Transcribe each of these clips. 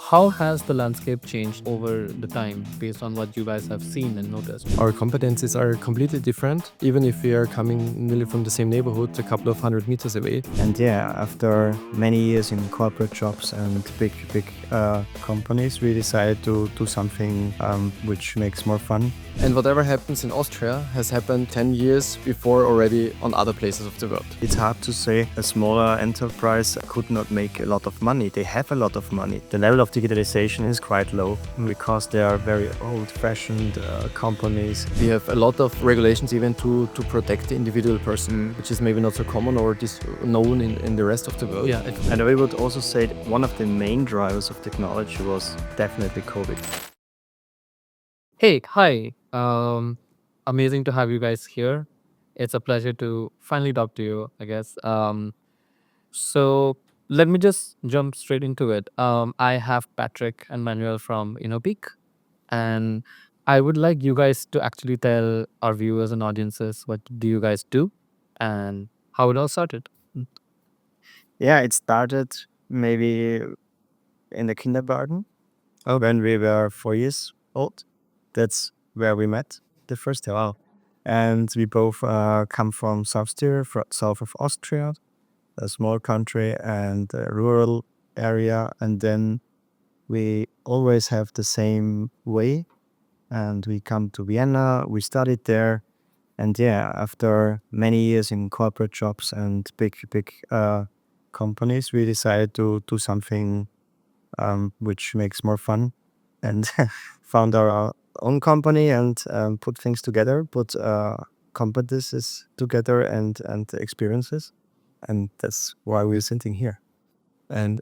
How has the landscape changed over the time based on what you guys have seen and noticed? Our competencies are completely different, even if we are coming nearly from the same neighborhood, a couple of 100 meters away. And yeah, after many years in corporate jobs and big companies, we decided to do something which makes more fun. And whatever happens in Austria has happened 10 years before already on other places of the world. It's hard to say a smaller enterprise could not make a lot of money. They have a lot of money. The level of digitalization is quite low because they are very old-fashioned companies. We have a lot of regulations even to protect the individual person, which is maybe not so common or known in the rest of the world. Yeah, And I would also say that one of the main drivers of technology was definitely COVID. Hey, hi. Amazing to have you guys here. It's a pleasure to finally talk to you, I guess. So let me just jump straight into it. I have Patrick and Manuel from Innopeak, and I would like you guys to actually tell our viewers and audiences what do you guys do and how it all started. Yeah, it started maybe in the kindergarten when we were 4 years old. That's where we met the first time. Wow. And we both come from south of Austria, a small country and a rural area. And then we always have the same way. And we come to Vienna, we studied there. And yeah, after many years in corporate jobs and big companies, we decided to do something which makes more fun, and found our own company and put things together, put competences together and experiences, and that's why we're sitting here. And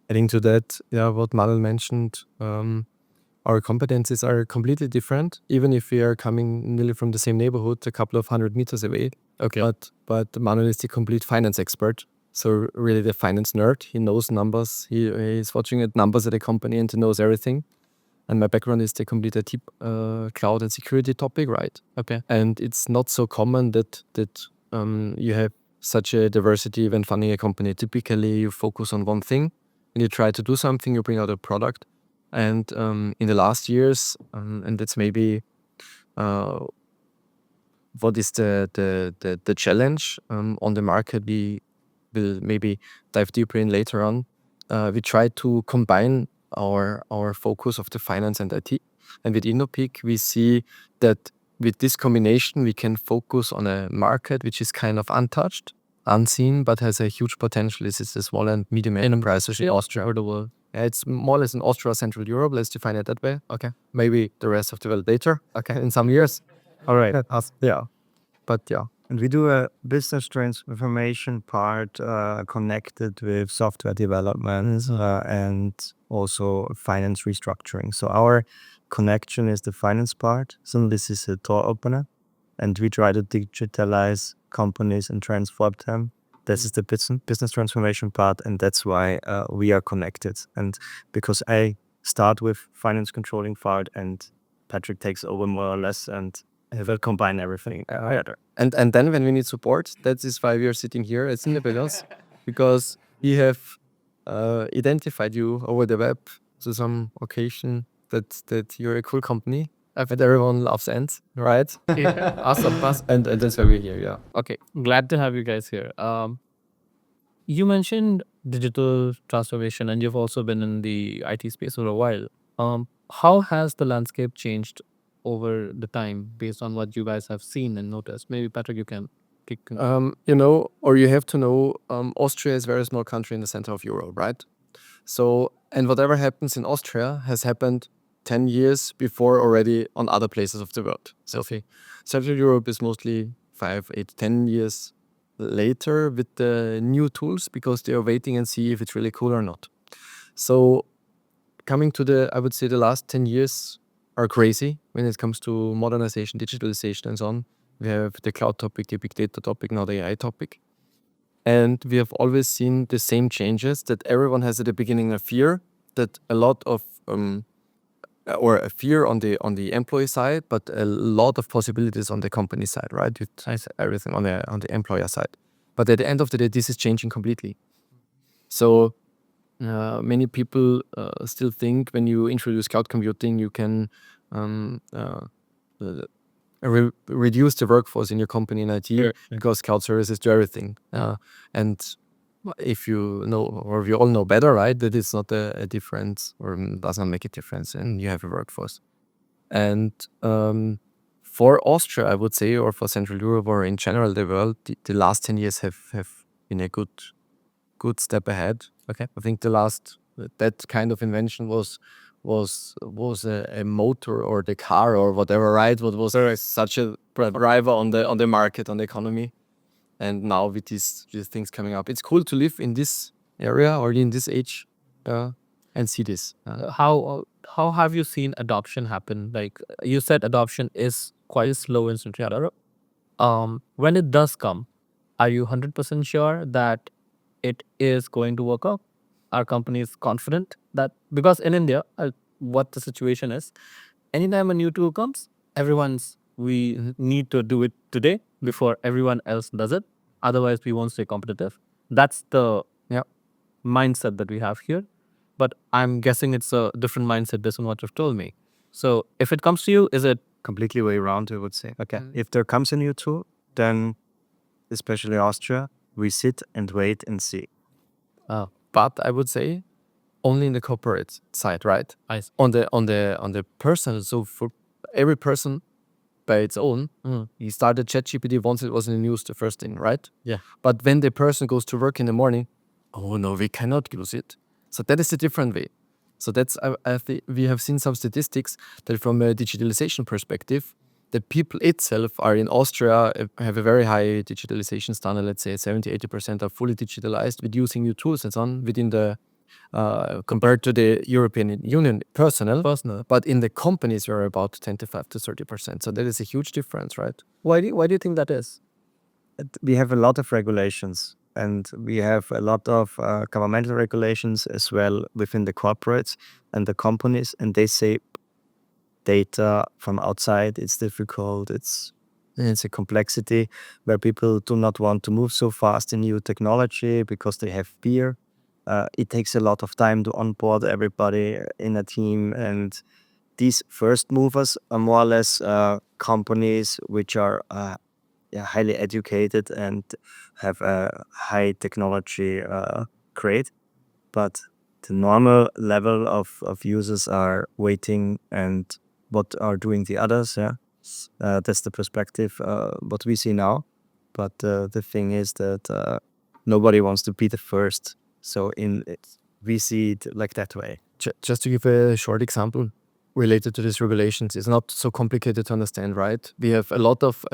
adding to that, yeah, what Manuel mentioned, our competencies are completely different, even if we are coming nearly from the same neighborhood, a couple of 100 meters away. Okay. But Manuel is the complete finance expert. So really the finance nerd. He knows numbers. He's watching at numbers at a company and he knows everything. And my background is the complete IT, cloud and security topic, right? Okay. And it's not so common that you have such a diversity when funding a company. Typically, you focus on one thing and you try to do something, you bring out a product. And in the last years, and that's maybe what is the challenge on the market, we will maybe dive deeper in later on. We try to combine our focus of the finance and IT. And with Innopeak, we see that with this combination, we can focus on a market which is kind of untouched, unseen, but has a huge potential. This is the small and medium enterprises in Austria or the world. Yeah, it's more or less in Austria, Central Europe. Let's define it that way. Okay. Maybe the rest of the world later. Okay, in some years. All right. Yeah, but yeah. And we do a business transformation part connected with software development and also finance restructuring. So our connection is the finance part. So this is a door opener. And we try to digitalize companies and transform them. This is the business transformation part. And that's why we are connected. And because I start with finance controlling part and Patrick takes over more or less and will combine everything together. And then when we need support, that is why we are sitting here at Cinebelos, because we have identified you over the web to some occasion that you're a cool company. And everyone loves ants, right? Yeah. Awesome. And that's why we're here, yeah. Okay. Glad to have you guys here. You mentioned digital transformation and you've also been in the IT space for a while. How has the landscape changed over the time based on what you guys have seen and noticed? Maybe Patrick, you can kick. You have to know, Austria is a very small country in the center of Europe, right? So, and whatever happens in Austria has happened 10 years before already on other places of the world. So, Central Europe is mostly 5, 8, 10 years later with the new tools because they are waiting and see if it's really cool or not. So, coming to I would say the last 10 years are crazy when it comes to modernization, digitalization, and so on. We have the cloud topic, the big data topic, now the AI topic. And we have always seen the same changes that everyone has at the beginning a fear that a lot of, or a fear on the employee side, but a lot of possibilities on the company side, right? You try everything on the employer side. But at the end of the day, this is changing completely. So many people still think when you introduce cloud computing, you can um, uh, reduce the workforce in your company in IT because cloud services do everything. And if you know, or we all know better, right, that it's not a difference or does not make a difference, and you have a workforce. And for Austria, I would say, or for Central Europe, or in general the world, the last 10 years have been a good step ahead. Okay, I think the last that kind of invention was a motor or the car or whatever, right? What was such a driver on the market, on the economy. And now with these things coming up, it's cool to live in this area or in this age and see this. How have you seen adoption happen? Like you said, adoption is quite slow in Central Europe. When it does come, are you 100% sure that it is going to work out? Are companies confident that, because in India, what the situation is, anytime a new tool comes, we need to do it today before everyone else does it. Otherwise, we won't stay competitive. That's the mindset that we have here. But I'm guessing it's a different mindset based on what you've told me. So if it comes to you, is it Completely way around, I would say. Okay. If there comes a new tool, then especially Austria, we sit and wait and see. But I would say only in the corporate side, right? Nice. On the personal, so for every person by its own, he started ChatGPT once it was in the news, the first thing, right? Yeah. But when the person goes to work in the morning, oh no, we cannot use it. So that is a different way. So that's I think we have seen some statistics that from a digitalization perspective, the people itself are in Austria have a very high digitalization standard. Let's say 70-80% are fully digitalized with using new tools and so on within the compared to the European Union personnel. But in the companies, we're about 25-30%. So that is a huge difference, right? Why do you think that is? We have a lot of regulations, and we have a lot of governmental regulations as well within the corporates and the companies, and they say data from outside, it's difficult, it's a complexity where people do not want to move so fast in new technology because they have fear. It takes a lot of time to onboard everybody in a team, and these first movers are more or less companies which are highly educated and have a high technology grade, but the normal level of users are waiting and what are doing the others. That's the perspective what we see now. But the thing is that nobody wants to be the first. So we see it like that way. Just to give a short example related to these regulations, it's not so complicated to understand, right? We have a lot of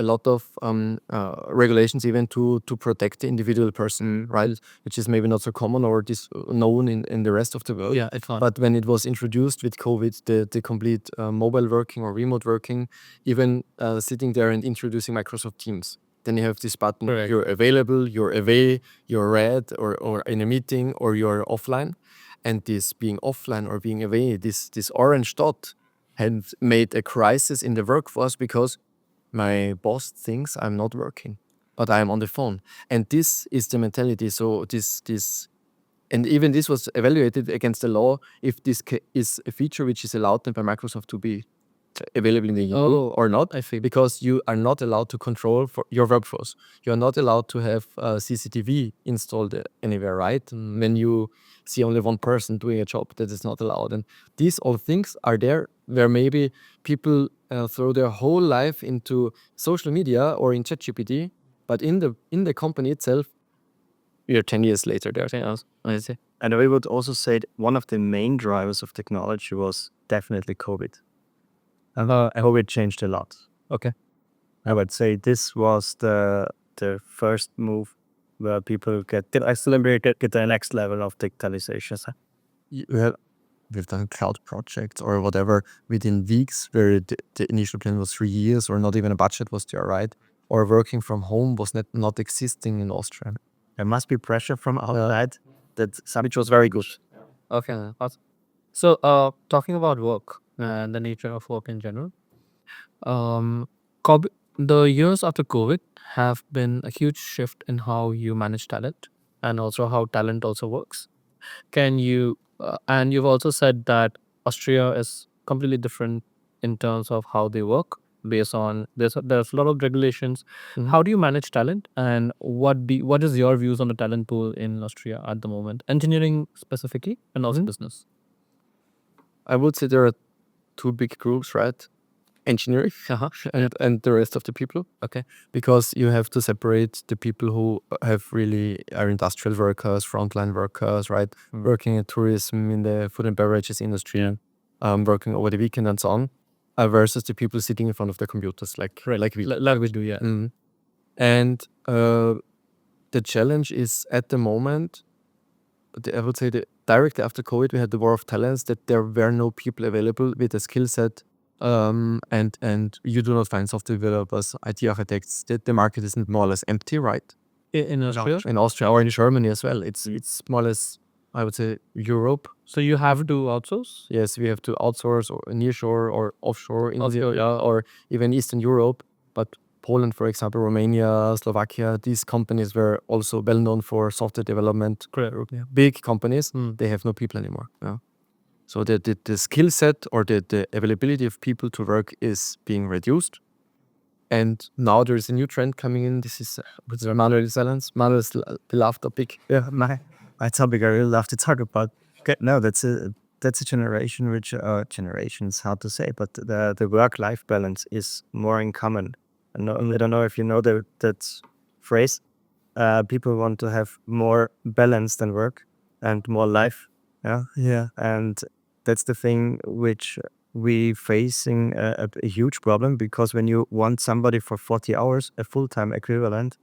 regulations even to protect the individual person, right? Which is maybe not so common or known in the rest of the world. Yeah, it's not. But when it was introduced with COVID, the complete mobile working or remote working, even sitting there and introducing Microsoft Teams, then you have this button, Correct. You're available, you're away, you're red or in a meeting or you're offline. And this being offline or being away, this orange dot had made a crisis in the workforce because my boss thinks I'm not working, but I'm on the phone. And this is the mentality. So this and even this was evaluated against the law if this is a feature which is allowed by Microsoft to be available in the EU or not. I see. Because you are not allowed to control for your workforce. You are not allowed to have CCTV installed anywhere, right? And when you see only one person doing a job, that is not allowed. And these all things are there where maybe people throw their whole life into social media or in ChatGPT, but in the company itself, we are 10 years later there. I see. And we would also say that one of the main drivers of technology was definitely COVID. And COVID changed a lot. Okay. I would say this was the first move where people get the next level of digitalization. We've done cloud projects or whatever within weeks where the initial plan was 3 years or not even a budget was there, right? Or working from home was not existing in Austria. There must be pressure from outside Which was very good. Okay. Awesome. So, talking about work and the nature of work in general, the years after COVID have been a huge shift in how you manage talent and also how talent also works. Can you and you've also said that Austria is completely different in terms of how they work based on there's a lot of regulations. How do you manage talent, and what is your views on the talent pool in Austria at the moment, engineering specifically and also business? I would say there are two big groups, right? Engineering and the rest of the people. Okay. Because you have to separate the people who have really are industrial workers, frontline workers, right? Working in tourism, in the food and beverages industry, working over the weekend and so on, versus the people sitting in front of the computers, like we. Like we do, yeah. And the challenge is at the moment, I would say that directly after COVID, we had the war of talents, that there were no people available with a skill set, and you do not find software developers, IT architects. The market is more or less empty, right? In Austria? In Austria or in Germany as well. It's more or less, I would say, Europe. So you have to outsource? Yes, we have to outsource or nearshore or offshore in or even Eastern Europe. But Poland, for example, Romania, Slovakia, these companies were also well known for software development. Big companies, they have no people anymore. Yeah. So the skill set or the availability of people to work is being reduced. And now there is a new trend coming in. This is with Manuel resilience. Manuel is the last topic. Yeah, my topic I really love to talk about. Okay, no, that's a generation which generations hard to say, but the work-life balance is more in common. I don't know if you know that phrase. People want to have more balance than work and more life. Yeah. And that's the thing which we facing a huge problem, because when you want somebody for 40 hours, a full-time equivalent,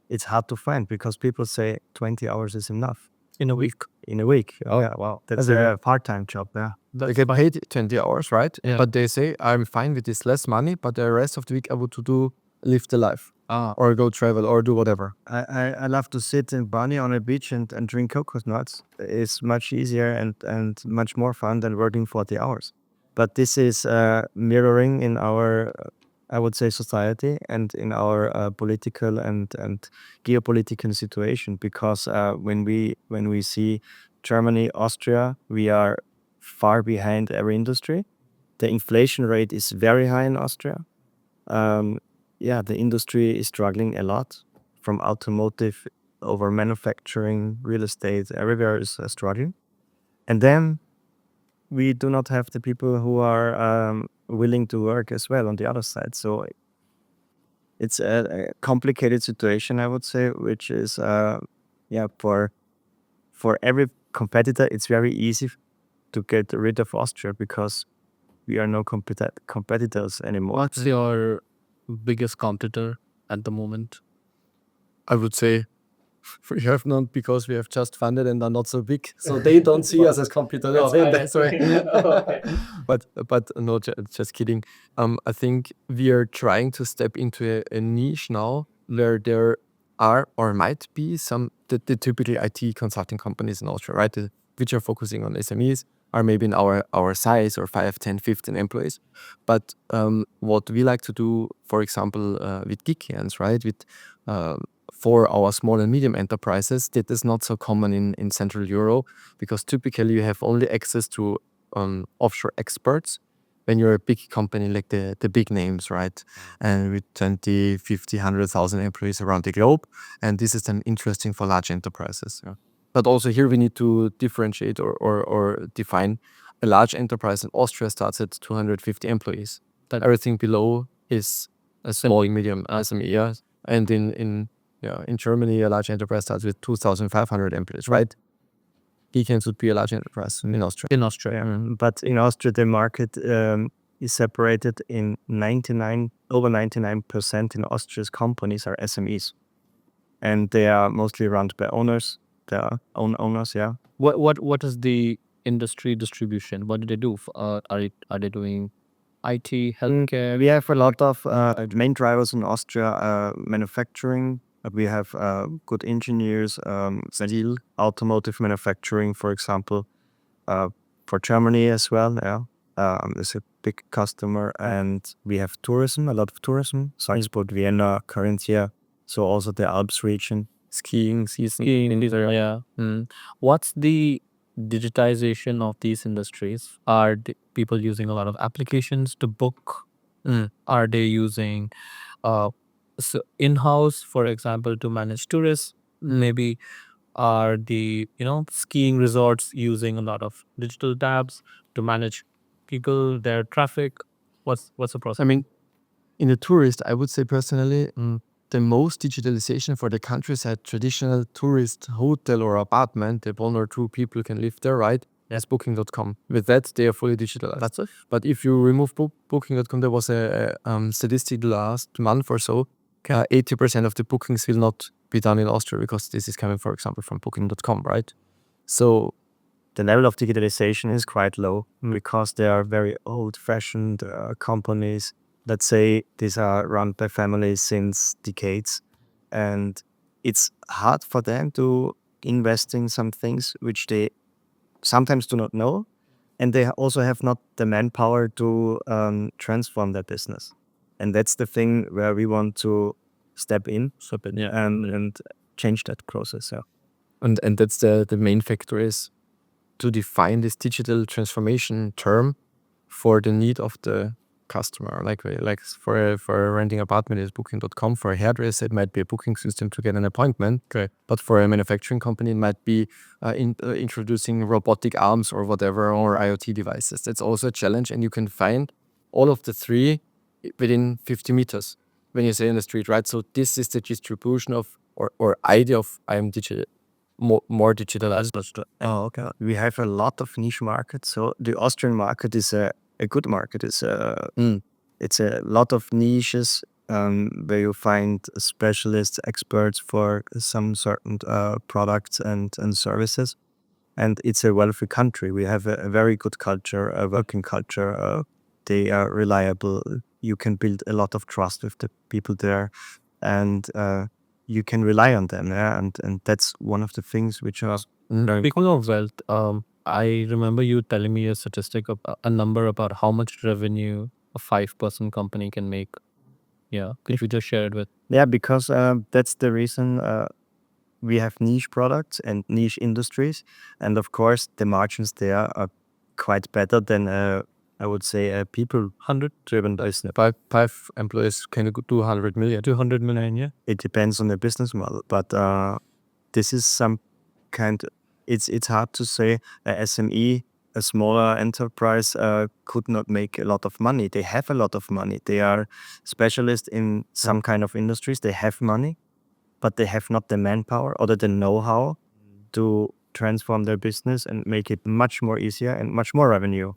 it's hard to find, because people say 20 hours is enough. In a week? In a week. Oh yeah, wow. That's a part-time job, yeah. They get paid 20 hours, right? Yeah. But they say, I'm fine with this less money, but the rest of the week I want to live the life. Or go travel or do whatever. I love to sit in Bali on a beach and drink coconut nuts. It's much easier and much more fun than working 40 hours. But this is mirroring in our, I would say, society and in our political and geopolitical situation. Because when we see Germany, Austria, we are far behind every industry. The inflation rate is very high in Austria. Yeah, the industry is struggling a lot, from automotive over manufacturing, real estate, everywhere is struggling. And then we do not have the people who are willing to work as well on the other side. So it's a complicated situation, I would say, which is, for every competitor, it's very easy to get rid of Austria, because we are no competitors anymore. What's your biggest competitor at the moment? I would say we have none, because we have just funded and are not so big. So they don't see us as competitors. Sorry. But no, just kidding. I think we are trying to step into a niche now where there are or might be some the typical IT consulting companies in Austria, right? Which are focusing on SMEs, are maybe in our size, or 5, 10, 15 employees. But what we like to do, for example, with GeekyAnts, right? With for our small and medium enterprises, that is not so common in Central Europe, because typically you have only access to offshore experts when you're a big company like the big names, right? And with 20, 50, 100,000 employees around the globe. And this is then interesting for large enterprises. Yeah. But also here we need to differentiate or define. A large enterprise in Austria starts at 250 employees. Everything below is a small, medium SME. Yeah. And in Germany, a large enterprise starts with 2,500 employees, right? GeekyAnts would be a large enterprise in Austria. In Austria, yeah. But in Austria, the market is separated in over 99% in Austria's companies are SMEs. And they are mostly run by owners. They are owners, yeah. What is the industry distribution? What do they do? Are they doing IT, healthcare? We have a lot of main drivers in Austria, manufacturing. We have good engineers, steel, automotive manufacturing, for example, for Germany as well. Yeah, it's a big customer, and we have tourism, a lot of tourism. Salzburg, Vienna, Carinthia, so also the Alps region. Skiing season. In this area, yeah. What's the digitization of these industries? Are people using a lot of applications to book? Are they using in-house, for example, to manage tourists? Maybe are the skiing resorts using a lot of digital tabs to manage people, their traffic? What's the process? I mean, in the tourist, I would say personally, the most digitalization for the countryside, traditional tourist hotel or apartment, that one or two people can live there, right? Is Booking.com. With that, they are fully digitalized. That's it. But if you remove Booking.com, there was a statistic last month or so, 80% of the bookings will not be done in Austria because this is coming, for example, from Booking.com, right? So the level of digitalization is quite low because they are very old-fashioned companies. Let's say these are run by families since decades, and it's hard for them to invest in some things which they sometimes do not know, and they also have not the manpower to transform their business. And that's the thing where we want to step in and change that process. Yeah. and that's the main factor is to define this digital transformation term for the need of the customer. Like for a renting apartment is Booking.com. For a hairdresser, it might be a booking system to get an appointment. Okay. But for a manufacturing company, it might be introducing robotic arms or whatever, or IoT devices. That's also a challenge, and you can find all of the three within 50 meters when you say in the street, right? So this is the distribution of or idea of I am digital, more digitalized. Oh, okay. We have a lot of niche markets. So the Austrian market is a good market. It's a lot of niches where you find specialists, experts for some certain products and services. And it's a wealthy country. We have a very good culture, a working culture. They are reliable. You can build a lot of trust with the people there, and you can rely on them. Yeah, and that's one of the things which are Speaking of wealth, I remember you telling me a statistic of a number about how much revenue a 5-person company can make. Yeah, could you just share it with? Yeah, because that's the reason we have niche products and niche industries, and of course the margins there are quite better than I would say a people 100-driven business. Five employees can do 100 million. 200 million, yeah. It depends on the business model, but this is some kind. It's hard to say a SME, a smaller enterprise, could not make a lot of money. They have a lot of money. They are specialists in some kind of industries. They have money, but they have not the manpower or the know-how to transform their business and make it much more easier and much more revenue.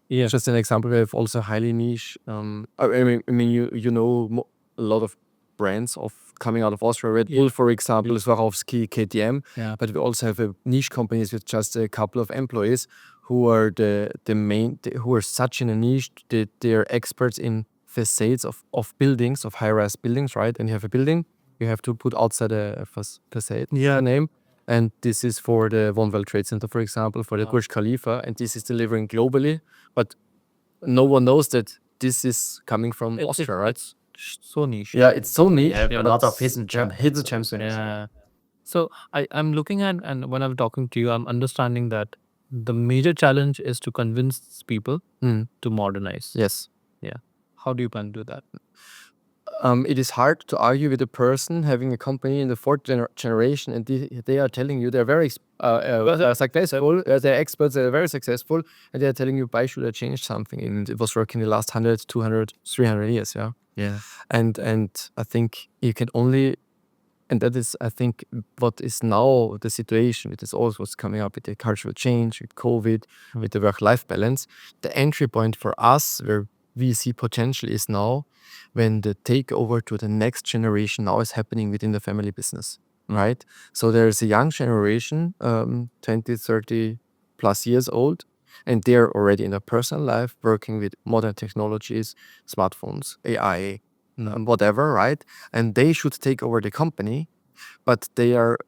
Yeah. Just an example, we have also highly niche. I mean, you know a lot of brands of coming out of Austria. Red Bull, for example, Swarovski, KTM. Yeah. But we also have niche companies with just a couple of employees who are the main, who are such in a niche that they're experts in facades of buildings, of high-rise buildings, right? And you have a building, you have to put outside a facade, name. And this is for the One World Trade Center, for example, for the Burj Khalifa, and this is delivering globally. But no one knows that this is coming from Austria, right? So niche. Yeah, it's so niche. Yeah, a lot of hidden gems. Yeah. So I'm looking at, and when I'm talking to you, I'm understanding that the major challenge is to convince people to modernize. Yes. Yeah. How do you plan to do that? It is hard to argue with a person having a company in the fourth generation, and they are telling you they're very successful, they're experts, they're very successful, and they're telling you, why should I change something? And it was working the last 100, 200, 300 years, yeah? Yeah. And I think you can only, and that is, I think, what is now the situation with this also what's coming up with the cultural change, with COVID, with the work-life balance. The entry point for us, where we see potential, is now when the takeover to the next generation now is happening within the family business, right? So there's a young generation, 20, 30 plus years old, and they're already in their personal life working with modern technologies, smartphones, AI, whatever, right? And they should take over the company, but they are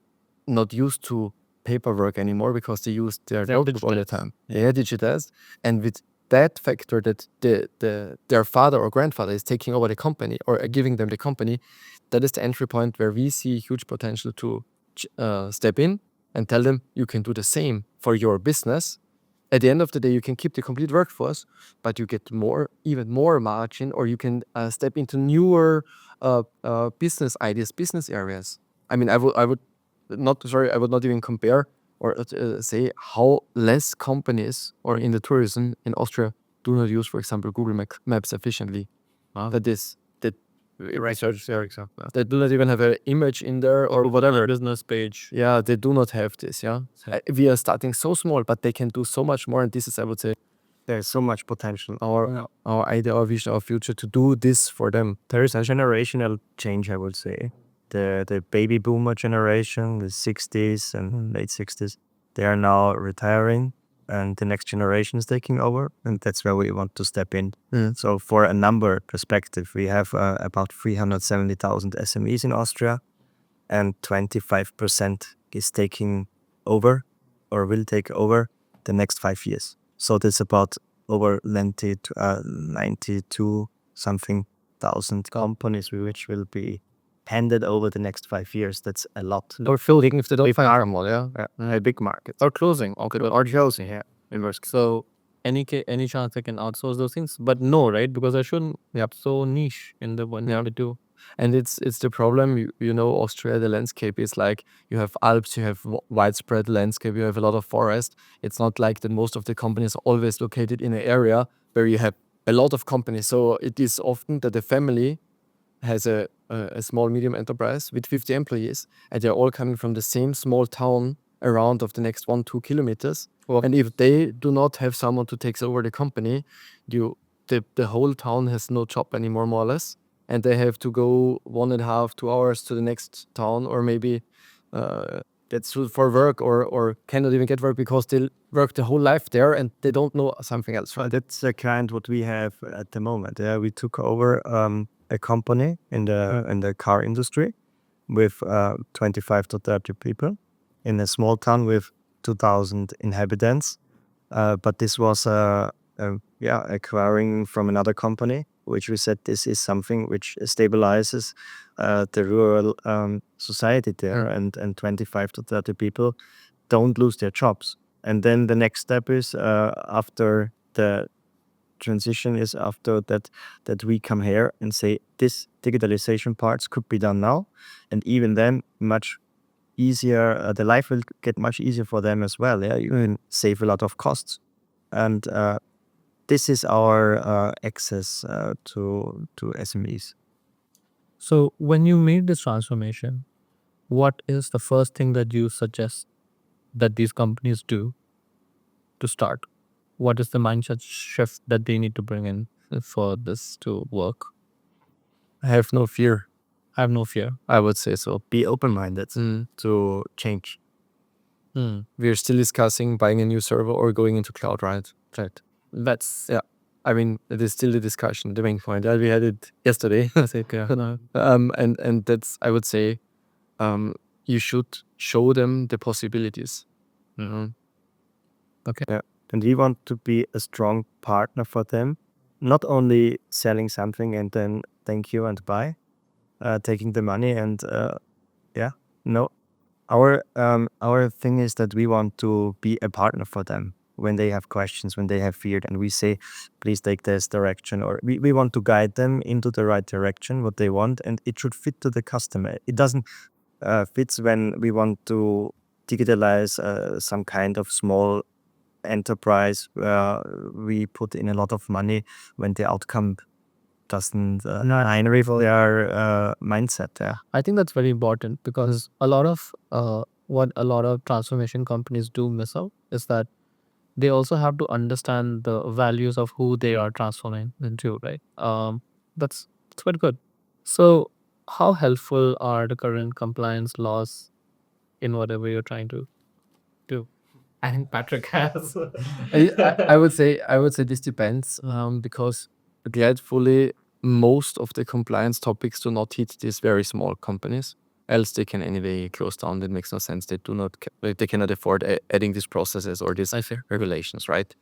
not used to paperwork anymore because they use their notebook all the time. They are digitized, and with that factor that their father or grandfather is taking over the company or giving them the company, that is the entry point where we see huge potential to step in and tell them you can do the same for your business, at the end of the day, you can keep the complete workforce, but you get even more margin, or you can step into newer business ideas, business areas. I mean, I would not even compare or say how less companies or in the tourism in Austria do not use, for example, Google Maps efficiently. That research there, example. They do not even have an image in there or whatever business page. Yeah, they do not have this. Yeah, we are starting so small, but they can do so much more. And this is, I would say, There's so much potential. our idea, our vision, our future to do this for them. There is a generational change, I would say. The baby boomer generation, the 60s and late 60s, they are now retiring, and the next generation is taking over, and that's where we want to step in. So for a number perspective, we have about 370,000 SMEs in Austria, and 25% is taking over or will take over the next 5 years. So that's about over 92 something thousand companies which will be handed over the next 5 years. That's a lot. Or filling if they don't hire more, a big market. Or closing. Okay. Or closing, yeah. So any chance I can outsource those things? But no, right? Because I shouldn't. So niche in the one they do. And it's the problem, Austria, the landscape is like you have Alps, you have widespread landscape, you have a lot of forest. It's not like that most of the companies are always located in an area where you have a lot of companies. So it is often that the family has a small medium enterprise with 50 employees, and they're all coming from the same small town around of the next 1-2 kilometers. And if they do not have someone to take over the company, the whole town has no job anymore, more or less, and they have to go 1.5-2 hours to the next town, or maybe that's for work, or cannot even get work because they work the whole life there and they don't know something else. Well, that's kind what we have at the moment. Yeah, we took over a company in the car industry with 25 to 30 people in a small town with 2,000 inhabitants. But this was acquiring from another company, which we said this is something which stabilizes the rural society there, and 25 to 30 people don't lose their jobs. And then the next step is after the transition is after that we come here and say this digitalization parts could be done now, and even then much easier. The life will get much easier for them as well. Yeah, you can save a lot of costs, and this is our access to SMEs. So when you made this transformation, what is the first thing that you suggest that these companies do to start? What is the mindset shift that they need to bring in for this to work? Have no fear. I have no fear. I would say so. Be open-minded to change. We're still discussing buying a new server or going into cloud, right? That's I mean, it is still a discussion, the main point. We had it yesterday. And that's, I would say, you should show them the possibilities. Okay. Yeah. And we want to be a strong partner for them, not only selling something and then thank you and bye, taking the money and no. Our thing is that we want to be a partner for them when they have questions, when they have fear, and we say, please take this direction, or we want to guide them into the right direction, what they want, and it should fit to the customer. It doesn't fit when we want to digitalize some kind of small enterprise where we put in a lot of money when the outcome doesn't align with their mindset. Yeah, I think that's very important, because a lot of what a lot of transformation companies do miss out is that they also have to understand the values of who they are transforming into, right? That's quite good. So how helpful are the current compliance laws in whatever you're trying to do? I think Patrick has. I would say this depends, because gladfully most of the compliance topics do not hit these very small companies. Else they can anyway close down. That makes no sense. They they cannot afford adding these processes or these regulations, right?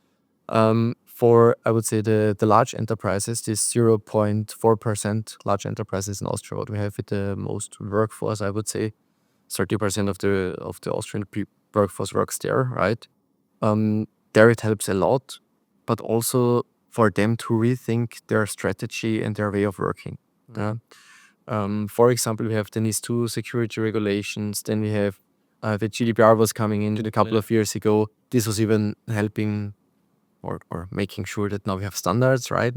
For, I would say, the large enterprises, this 0.4% large enterprises in Austria, what we have with the most workforce, I would say 30% of the Austrian workforce works there, right? There it helps a lot, but also for them to rethink their strategy and their way of working. For example, we have the NIS2 security regulations, then we have the GDPR was coming in a couple of years ago. This was even helping or making sure that now we have standards, right?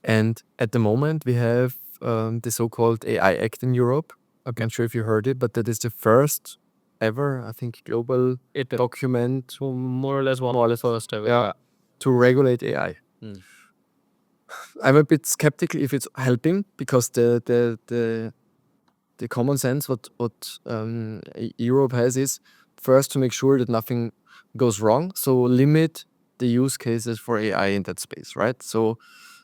And at the moment, we have the so-called AI Act in Europe. I'm not sure if you heard it, but that is the first ever, I think, global document, more or less first ever. yeah, to regulate AI. I'm a bit skeptical if it's helping, because the common sense what Europe has is first to make sure that nothing goes wrong. So limit the use cases for AI in that space, right? So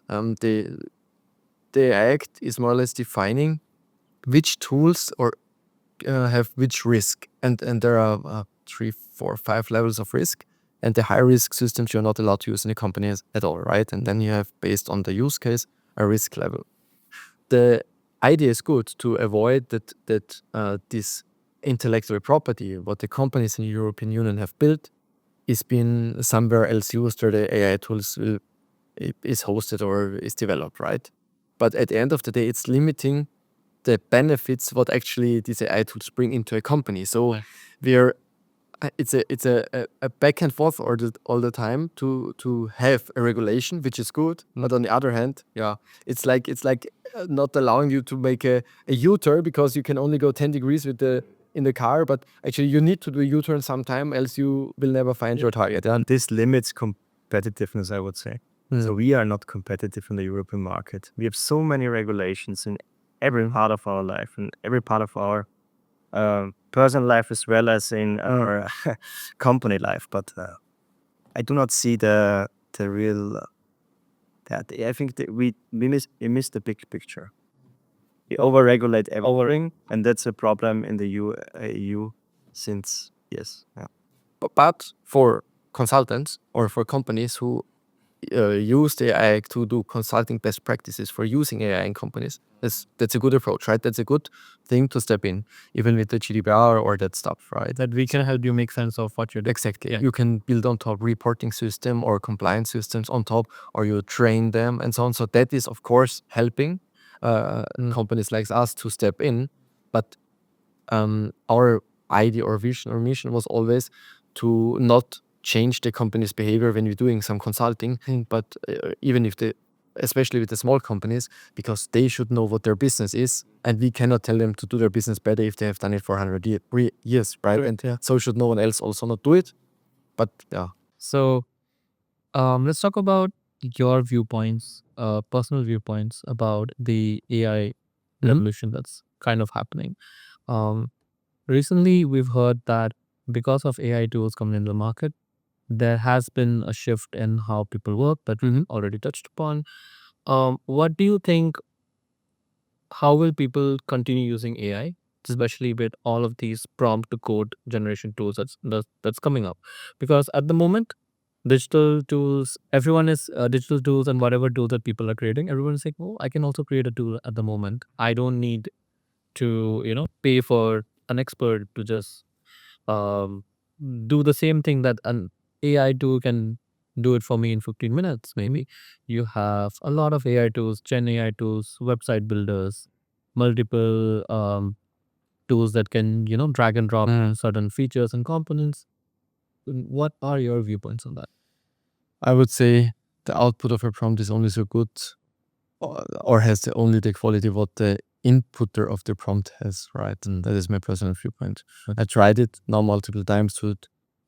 the act is more or less defining which tools or have which risk, and there are 3, 4, 5 levels of risk, and the high risk systems you're not allowed to use in the companies at all, right? And then you have, based on the use case, a risk level. The idea is good to avoid that this intellectual property, what the companies in the European Union have built, is being somewhere else used, where the AI tools is hosted or is developed, right? But at the end of the day, it's limiting the benefits what actually these AI tools bring into a company. So we're it's a back and forth all the time to have a regulation, which is good. But on the other hand, yeah, it's like not allowing you to make a U-turn, because you can only go 10 degrees in the car, but actually you need to do a U-turn sometime, else you will never find your target. And this limits competitiveness, I would say. So we are not competitive in the European market. We have so many regulations in every part of our life, and every part of our personal life, as well as in our company life. But I do not see the real that. I think that we miss the big picture. We overregulate everything, and that's a problem in the EU since years. Yeah. But for consultants or for companies who use the AI to do consulting best practices for using AI in companies, that's a good approach, right? That's a good thing to step in, even with the GDPR or that stuff, right? That we can help you make sense of what you're doing. Exactly. You can build on top reporting system or compliance systems on top, or you train them and so on. So that is, of course, helping companies like us to step in. But our idea or vision or mission was always to not change the company's behavior when we're doing some consulting, but even if especially with the small companies, because they should know what their business is, and we cannot tell them to do their business better if they have done it for 100 years, right? And so should no one else also not do it. But yeah. So let's talk about your viewpoints, personal viewpoints about the AI revolution that's kind of happening. Recently, we've heard that because of AI tools coming in the market, there has been a shift in how people work that we already touched upon. What do you think? How will people continue using AI, especially with all of these prompt to code generation tools that's coming up? Because at the moment, digital tools, everyone is digital tools, and whatever tool that people are creating, everyone's like, oh, I can also create a tool at the moment. I don't need to pay for an expert to just um, do the same thing that an AI tool can do it for me in 15 minutes, maybe. You have a lot of AI tools, Gen AI tools, website builders, multiple tools that can drag and drop certain features and components. What are your viewpoints on that? I would say the output of a prompt is only so good, or has only the quality what the inputter of the prompt has, right? And that is my personal viewpoint. I tried it now multiple times to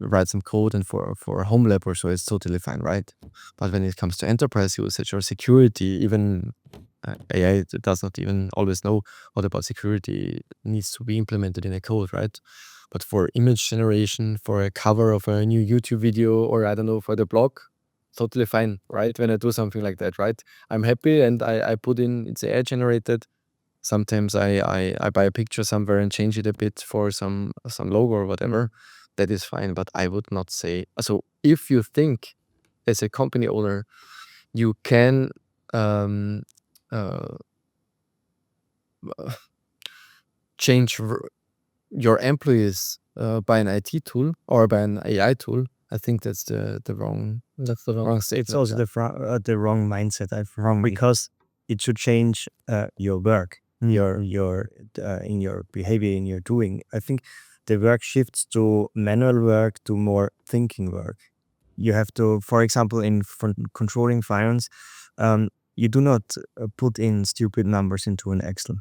write some code, and for a home lab or so, it's totally fine, right? But when it comes to enterprise usage or security, even AI does not even always know what about security needs to be implemented in a code, right? But for image generation, for a cover of a new YouTube video, or I don't know, for the blog, totally fine, right? When I do something like that, right? I'm happy, and I put in, it's AI generated. Sometimes I buy a picture somewhere and change it a bit for some logo or whatever. That is fine, but I would not say. So if you think as a company owner, you can uh, change your employees by an IT tool or by an AI tool, I think that's the wrong statement. It's also the wrong mindset. Because it should change your work, your in your behavior, in your doing. I think the work shifts to manual work to more thinking work. You have to, for example, in controlling finance, you do not put in stupid numbers into an Excel.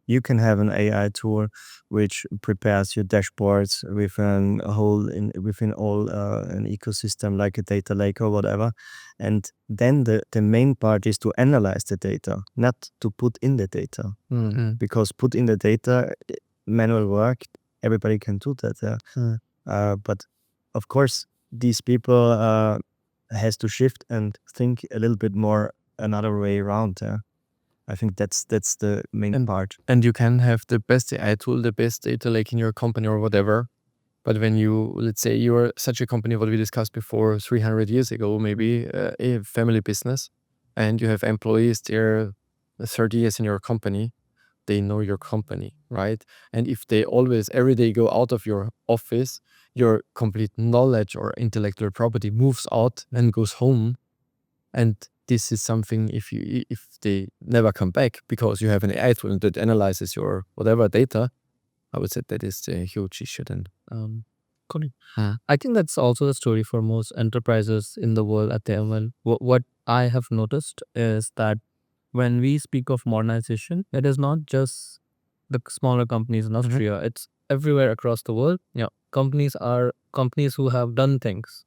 You can have an AI tool which prepares your dashboards within all an ecosystem like a data lake or whatever. And then the main part is to analyze the data, not to put in the data. Because put in the data, manual work, everybody can do that. But of course, these people has to shift and think a little bit more another way around. I think that's the main part. And you can have the best AI tool, the best data lake in your company or whatever. But when you, let's say you're such a company, what we discussed before, 300 years ago, maybe a family business, and you have employees there 30 years in your company, they know your company, right? And if they always, every day go out of your office, your complete knowledge or intellectual property moves out and goes home. And this is something if they never come back because you have an AI tool that analyzes your whatever data, I would say that is a huge issue then. Correct. I think that's also the story for most enterprises in the world at the moment. What I have noticed is that when we speak of modernization, it is not just the smaller companies in Austria, it's everywhere across the world. Yeah, companies who have done things.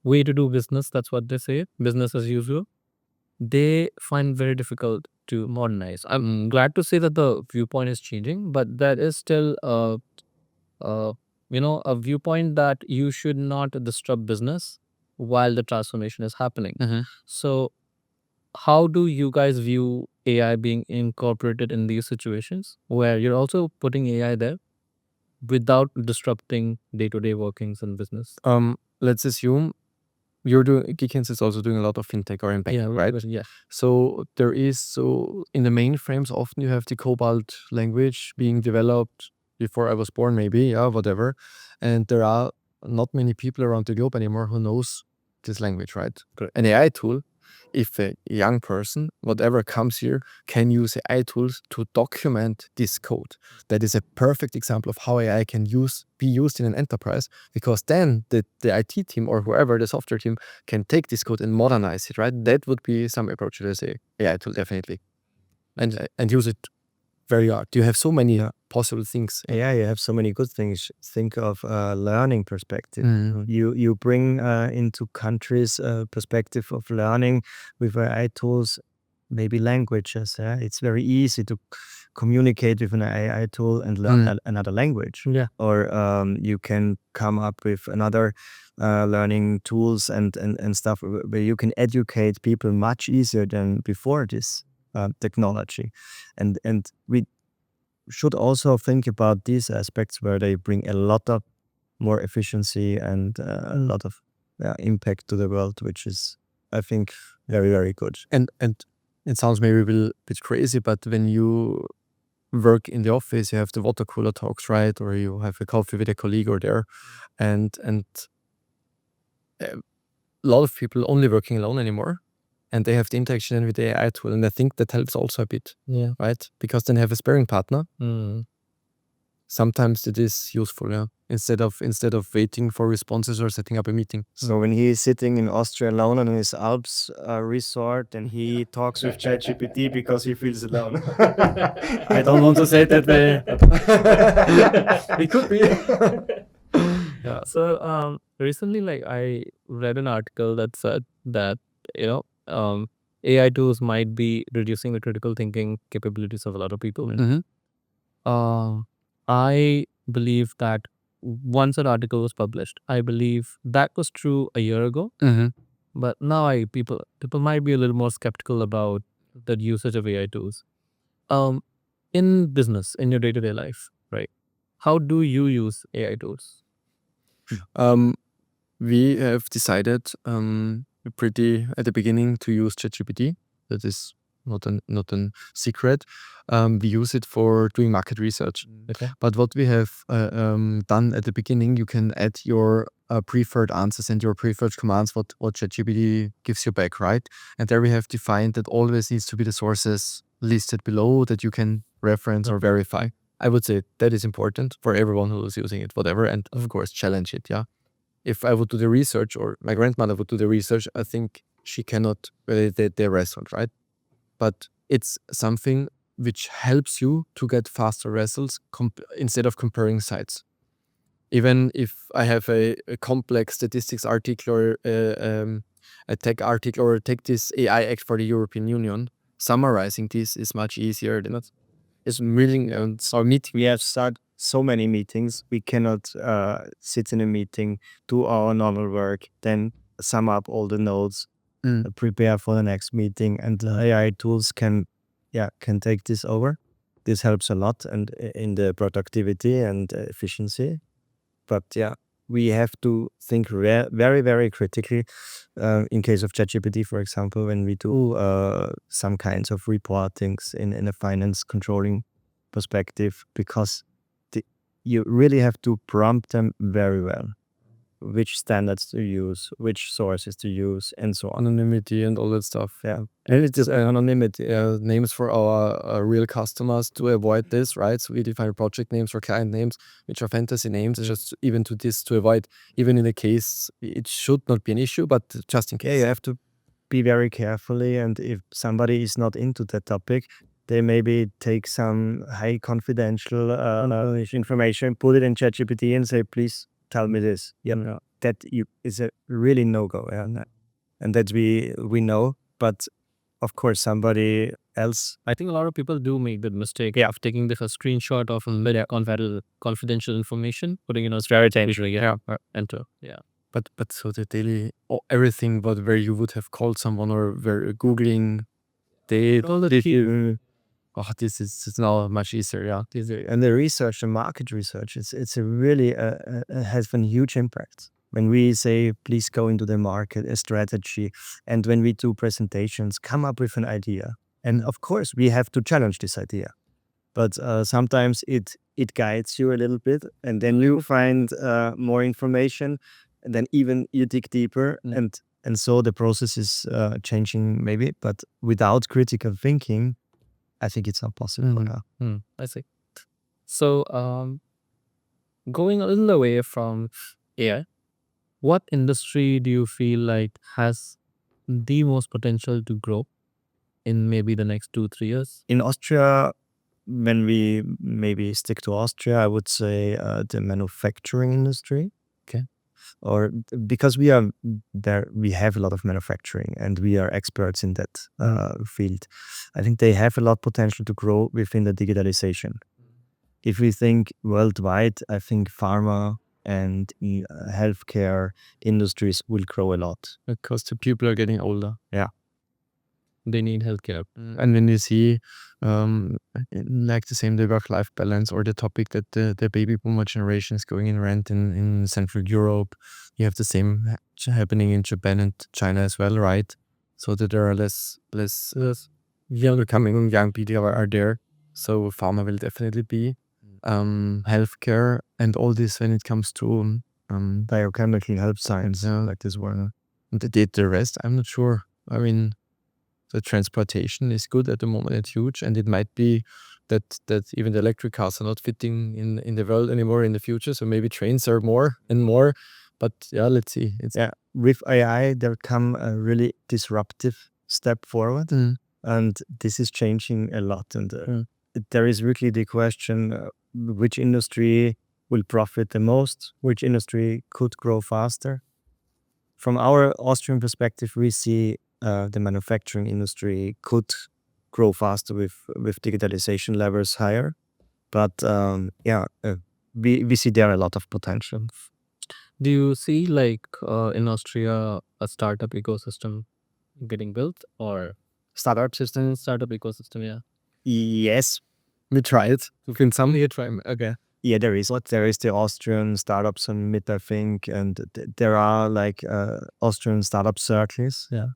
Way to do business, that's what they say, business as usual. They find very difficult to modernize. I'm glad to say that the viewpoint is changing, but that is still a viewpoint that you should not disrupt business while the transformation is happening. So how do you guys view AI being incorporated in these situations where you're also putting AI there without disrupting day-to-day workings in business? Let's assume you're doing, GeekyAnts is also doing a lot of fintech or in banking, right? Yeah. So in the mainframes, often you have the Cobalt language being developed before I was born, maybe, whatever. And there are not many people around the globe anymore who knows this language, right? Correct. An AI tool, if a young person, whatever comes here, can use AI tools to document this code. That is a perfect example of how AI can be used in an enterprise, because then the IT team or whoever, the software team, can take this code and modernize it, right? That would be some approach to the AI tool, definitely. And use it very hard. You have so many possible things. Yeah, you have so many good things. Think of learning perspective. You bring into countries a perspective of learning with AI tools, maybe languages. It's very easy to communicate with an AI tool and learn another language. Yeah. Or you can come up with another learning tools and stuff where you can educate people much easier than before this technology. And we should also think about these aspects where they bring a lot of more efficiency and a lot of impact to the world, which is, I think, very, very good. And it sounds maybe a bit crazy, but when you work in the office, you have the water cooler talks, right? Or you have a coffee with a colleague or there. And a lot of people only working alone anymore. And they have the interaction with the AI tool. And I think that helps also a bit, right? Because then you have a sparring partner. Sometimes it is useful, instead of waiting for responses or setting up a meeting. So when he is sitting in Austria alone on his Alps resort, and he talks with ChatGPT because he feels alone. I don't want to say it that way. It could be. Yeah. So recently, I read an article that said that AI tools might be reducing the critical thinking capabilities of a lot of people. I believe that once an article was published, I believe that was true a year ago. But now people might be a little more skeptical about the usage of AI tools. In business, in your day-to-day life, right? How do you use AI tools? We have decided pretty at the beginning to use ChatGPT. That is not a secret. We use it for doing market research. Okay. But what we have done at the beginning, you can add your preferred answers and your preferred commands, what ChatGPT gives you back, right? And there we have defined that always needs to be the sources listed below that you can reference or verify. I would say that is important for everyone who is using it, whatever, and of course challenge it, yeah. If I would do the research or my grandmother would do the research, I think she cannot validate their restaurant, right? But it's something which helps you to get faster results instead of comparing sites. Even if I have a complex statistics article or a tech article or take this AI Act for the European Union, summarizing this is much easier than it's really our meeting. We have started so many meetings. We cannot sit in a meeting, do our normal work, then sum up all the notes, prepare for the next meeting, and the AI tools can take this over. This helps a lot and in the productivity and efficiency. But yeah, we have to think very, very critically. In case of ChatGPT, for example, when we do some kinds of reportings in a finance controlling perspective, because you really have to prompt them very well. Which standards to use, which sources to use, and so on. Anonymity and all that stuff. Yeah. And it's just anonymity, names for our real customers to avoid this, right? So we define project names or client names, which are fantasy names, just even to avoid, even in the case, it should not be an issue, but just in case. Yeah, you have to be very carefully, and if somebody is not into that topic, they maybe take some high confidential information, put it in ChatGPT and say, please tell me this. Yeah, that is a really no-go. Yeah? And that we know, but of course somebody else. I think a lot of people do make the mistake of taking a screenshot of a confidential information, putting it on Australia usually, enter. Yeah. But so the daily everything where you would have called someone or where Googling, this is now much easier, yeah. And the research, the market research, it's a really has a huge impact. When we say, please go into the market, a strategy, and when we do presentations, come up with an idea. And of course, we have to challenge this idea. But sometimes it guides you a little bit, and then you find more information, and then even you dig deeper, and so the process is changing maybe, but without critical thinking, I think it's not possible. I see. So, going a little away from AI, what industry do you feel like has the most potential to grow in maybe the next 2-3 years? In Austria, when we maybe stick to Austria, I would say the manufacturing industry. Okay. Or because we are there, we have a lot of manufacturing and we are experts in that field. I think they have a lot of potential to grow within the digitalization. If we think worldwide, I think pharma and healthcare industries will grow a lot. Because the people are getting older. Yeah. They need healthcare. And when you see like the same, the work-life balance or the topic that the baby boomer generation is going in rent in Central Europe, you have the same happening in Japan and China as well, right? So that there are less young people are there. So pharma will definitely be healthcare and all this when it comes to biochemical health science, like this one. The rest, I'm not sure. I mean, the transportation is good at the moment, it's huge, and it might be that even the electric cars are not fitting in the world anymore in the future, so maybe trains are more and more, but yeah, let's see. With AI, there come a really disruptive step forward, and this is changing a lot, and there is really the question, which industry will profit the most, which industry could grow faster. From our Austrian perspective, we see the manufacturing industry could grow faster with digitalization levels higher. But we see there a lot of potential. Do you see like in Austria a startup ecosystem getting built or startup ecosystem? Yeah. Yes, we try it. Can somebody try? Okay. Yeah, there is. There is the Austrian Startup Summit, I think, and there are like Austrian startup circles. Yeah.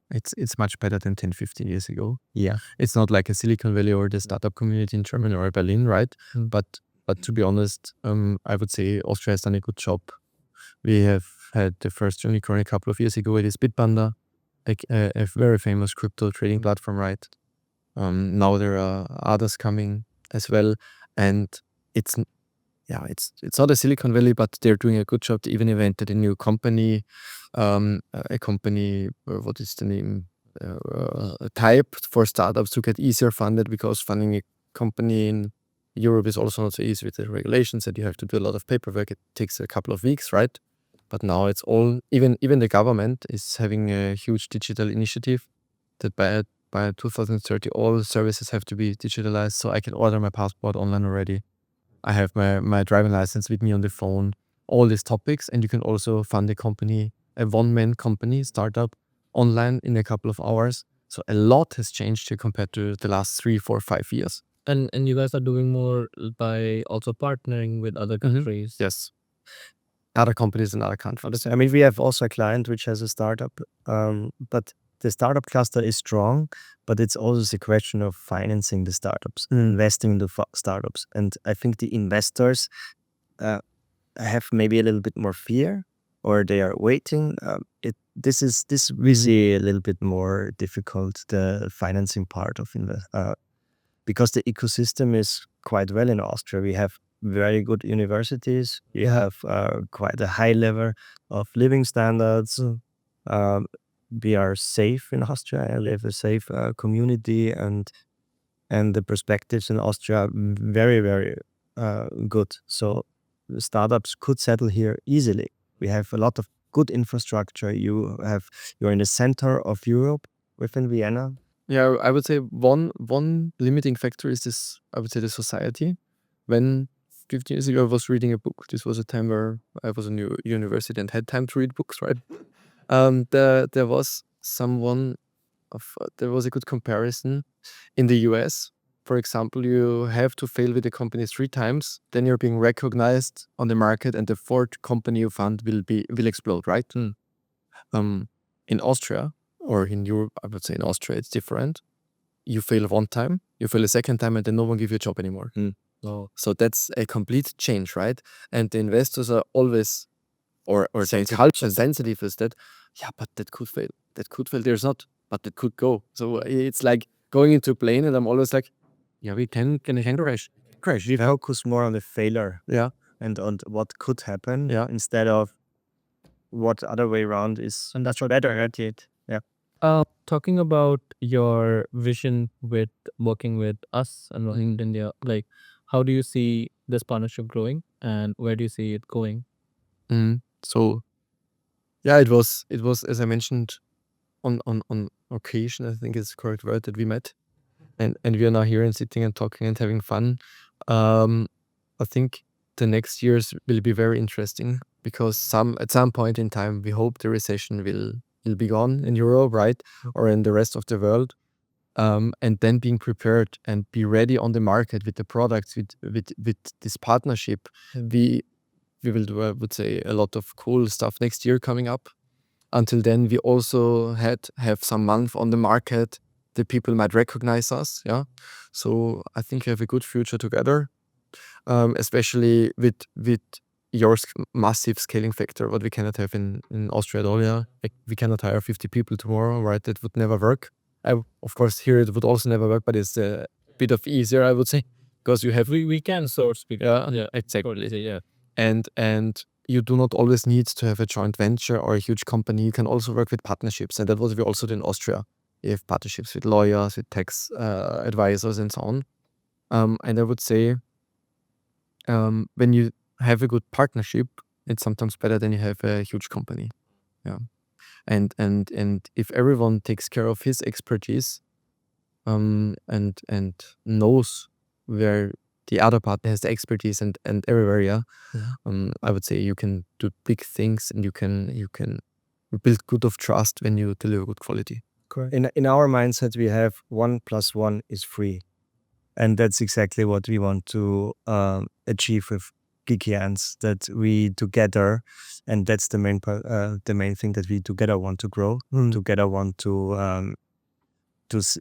It's much better than 10, 15 years ago. Yeah. It's not like a Silicon Valley or the startup community in Germany or Berlin, right? But to be honest, I would say Austria has done a good job. We have had the first unicorn a couple of years ago. It is Bitpanda, a very famous crypto trading platform, right? Now there are others coming as well, and it's not a Silicon Valley, but they're doing a good job. They even invented a new company, a company. What is the name? A type for startups to get easier funded, because funding a company in Europe is also not so easy with the regulations that you have to do a lot of paperwork. It takes a couple of weeks, right? But now it's all, even the government is having a huge digital initiative that by 2030 all services have to be digitalized. So I can order my passport online already. I have my driving license with me on the phone, all these topics. And you can also fund a company, a one-man company, startup, online in a couple of hours. So a lot has changed here compared to the last 3, 4, 5 years. And you guys are doing more by also partnering with other countries. Yes. Other companies in other countries. I mean, we have also a client which has a startup, but the startup cluster is strong, but it's also a question of financing the startups, investing in the startups. And I think the investors have maybe a little bit more fear, or they are waiting. This we see a little bit more difficult, the financing part of because the ecosystem is quite well in Austria. We have very good universities. We have quite a high level of living standards. We are safe in Austria. We have a safe community, and the perspectives in Austria are very, very good. So the startups could settle here easily. We have a lot of good infrastructure. You're in the center of Europe within Vienna. Yeah, I would say one limiting factor is this, I would say, the society. When 15 years ago I was reading a book, this was a time where I was in university and had time to read books, right? There was there was a good comparison in the US. For example, you have to fail with a company 3 times, then you're being recognized on the market, and the 4th company you found will explode, right? In Austria, or in Europe, I would say in Austria, it's different. You fail 1 time, you fail a 2nd time, and then no one gives you a job anymore. So that's a complete change, right? And the investors are always, or the culture sensitive is that, yeah, but that could fail. That could fail. There's not, but that could go. So it's like going into a plane, and I'm always like, yeah, we can crash. We focus more on the failure, Yeah, and on what could happen, Yeah. instead of what other way around is. And that's what better at it. Yeah. Talking about your vision with working with us and working in India, like how do you see this partnership growing and where do you see it going? So yeah, it was as I mentioned, on occasion, I think is the correct word, that we met, and we are now here and sitting and talking and having fun. I think the next years will be very interesting, because at some point in time we hope the recession will be gone in Europe, right, or in the rest of the world. And then being prepared and be ready on the market with the products, with this partnership, we will do, I would say, a lot of cool stuff next year coming up. Until then, we also have some month on the market that people might recognize us. Yeah, so I think we have a good future together, especially with your massive scaling factor, what we cannot have in Austria at all. Yeah, like we cannot hire 50 people tomorrow, right? That would never work. Of course, here it would also never work, but it's a bit of easier, I would say, because you have We can source people. yeah, exactly. Yeah, and you do not always need to have a joint venture or a huge company. You can also work with partnerships, and that was we also did in Austria. You have partnerships with lawyers, with tax advisors, and so on. And I would say, when you have a good partnership, it's sometimes better than you have a huge company. Yeah, and if everyone takes care of his expertise, and knows where the other partner has the expertise, and everywhere, yeah, I would say you can do big things, and you can build good of trust when you deliver good quality. Correct. In our mindset, we have 1 + 1 is 3, and that's exactly what we want to achieve with GeekyAnts, that we together, and that's the main thing, that we together want to grow, together want to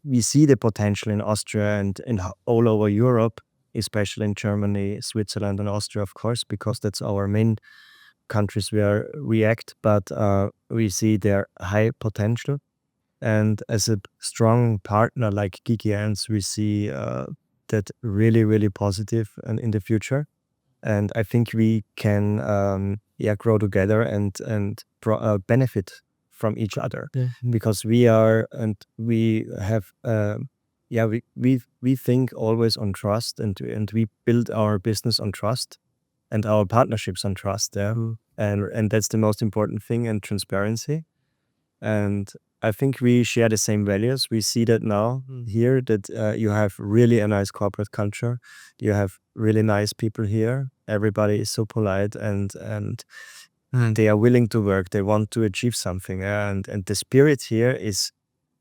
we see the potential in Austria and all over Europe, especially in Germany, Switzerland, and Austria, of course, because that's our main countries where we act. But we see their high potential, and as a strong partner like GeekyAnts, we see that really, really positive and in the future. And I think we can grow together and benefit from each other, because we have we think always on trust, and we build our business on trust and our partnerships on trust there. And that's the most important thing, and transparency. And I think we share the same values. We see that now here, that you have really a nice corporate culture. You have really nice people here. Everybody is so polite, and they are willing to work. They want to achieve something. And the spirit here is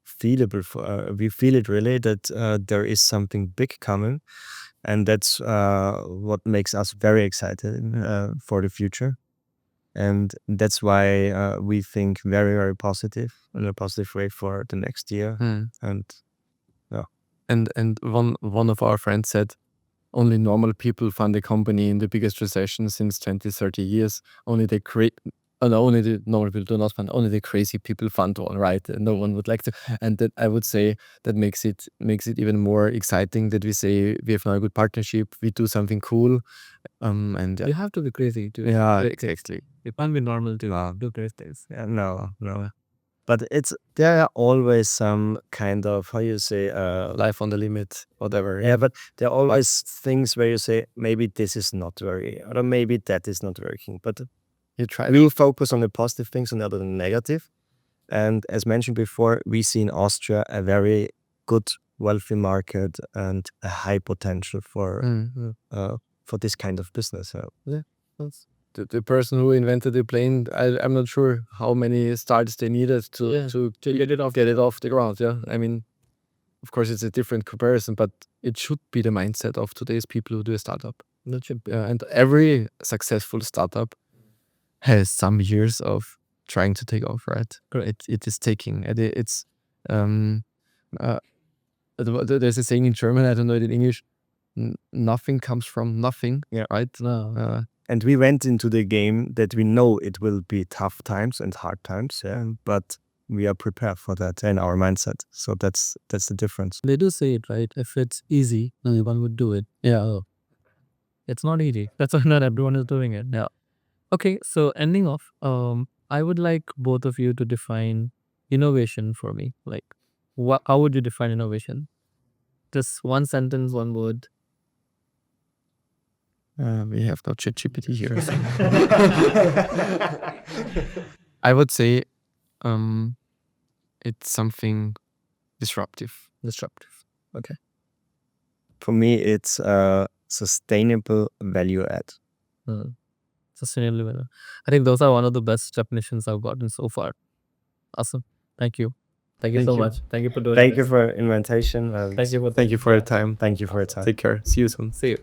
feelable. We feel it really, that there is something big coming. And that's what makes us very excited for the future. And that's why we think very, very positive, in a positive way, for the next year. And And one of our friends said, only normal people fund a company in the biggest recession since 20, 30 years. Only the normal people do not fund. Only the crazy people fund one, right? And no one would like to. And that, I would say, that makes it even more exciting, that we say we have now a good partnership. We do something cool. And You have to be crazy to. yeah, exactly. You can't be normal to do great things. no. But there are always some kind of, how you say, Life on the limit, whatever. yeah, but there are always things where you say, maybe this is not very, or maybe that is not working. But You try. we will focus on the positive things and not on the negative. And as mentioned before, we see in Austria a very good, wealthy market and a high potential for this kind of business. The person who invented the plane, I'm not sure how many starts they needed to get it off the ground. Yeah, I mean, of course, it's a different comparison, but it should be the mindset of today's people who do a startup. And every successful startup has some years of trying to take off, right? It is taking. It's there's a saying in German, I don't know it in English. Nothing comes from nothing. Yeah. Right. No. And we went into the game that we know it will be tough times and hard times, but we are prepared for that in our mindset. So that's the difference. They do say it, right? If it's easy, then one would do it. Yeah. It's not easy. That's why not everyone is doing it. Yeah. Okay, so ending off, I would like both of you to define innovation for me. Like, how would you define innovation? Just one sentence, one word. We have no ChatGPT here. So. I would say it's something disruptive. Okay. For me, it's sustainable value add. Sustainable manner. I think those are one of the best definitions I've gotten so far. Awesome. Thank you. Thank you so much. Thank you for doing Thank this. you for invitation. Thank you for Thank you for your time. Thank you for your time. Take care. See you soon. See you.